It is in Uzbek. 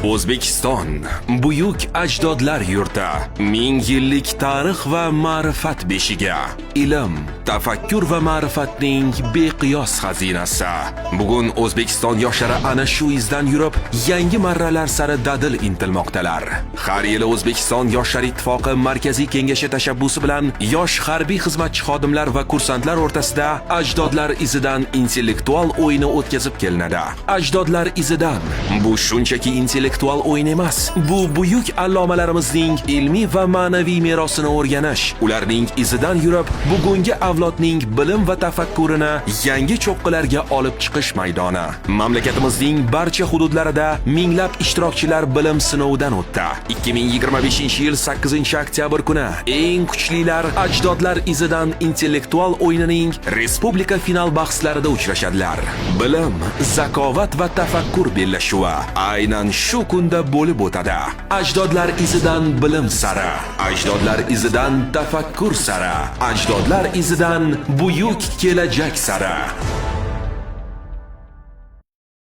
O'zbekiston buyuk ajdodlar yurti, ming yillik tarix va ma'rifat beshiga, ilm, tafakkur va ma'rifatning beqiyos xazinasi. Bugun O'zbekiston yoshlari ana shu izdan yurib, yangi marralar sari dadil intilmoqdalar. Har yili O'zbekiston Yoshlar ittifoqi Markaziy kengashi tashabbusi bilan yosh harbiy xizmatchi xodimlar va kursantlar o'rtasida ajdodlar izidan intellektual o'yini o'tkazib kelinadi. Ajdodlar izidan bu shunchaki intellektual o'yin emas. Bu buyuk allomalarimizning ilmiy va ma'naviy merosini o'rganish, ularning izidan yurib, bugungi avlodning bilim va tafakkurini yangi cho'qqilarga olib chiqish maydoni. Mamlakatimizning barcha hududlarida minglab ishtirokchilar bilim sinovidan o'tdi. 2025-yil 8-oktyabr kuni eng kuchlilar ajdodlar izidan intellektual o'yinining respublika final bahslarida uchrashadilar. Bilim, zakovat va tafakkur bellashuvi aynan shu kunda bo'lib o'tadi. Ajdodlar izidan bilim sari, ajdodlar izidan tafakkur sari, ajdodlar izidan buyuk kelajak sari.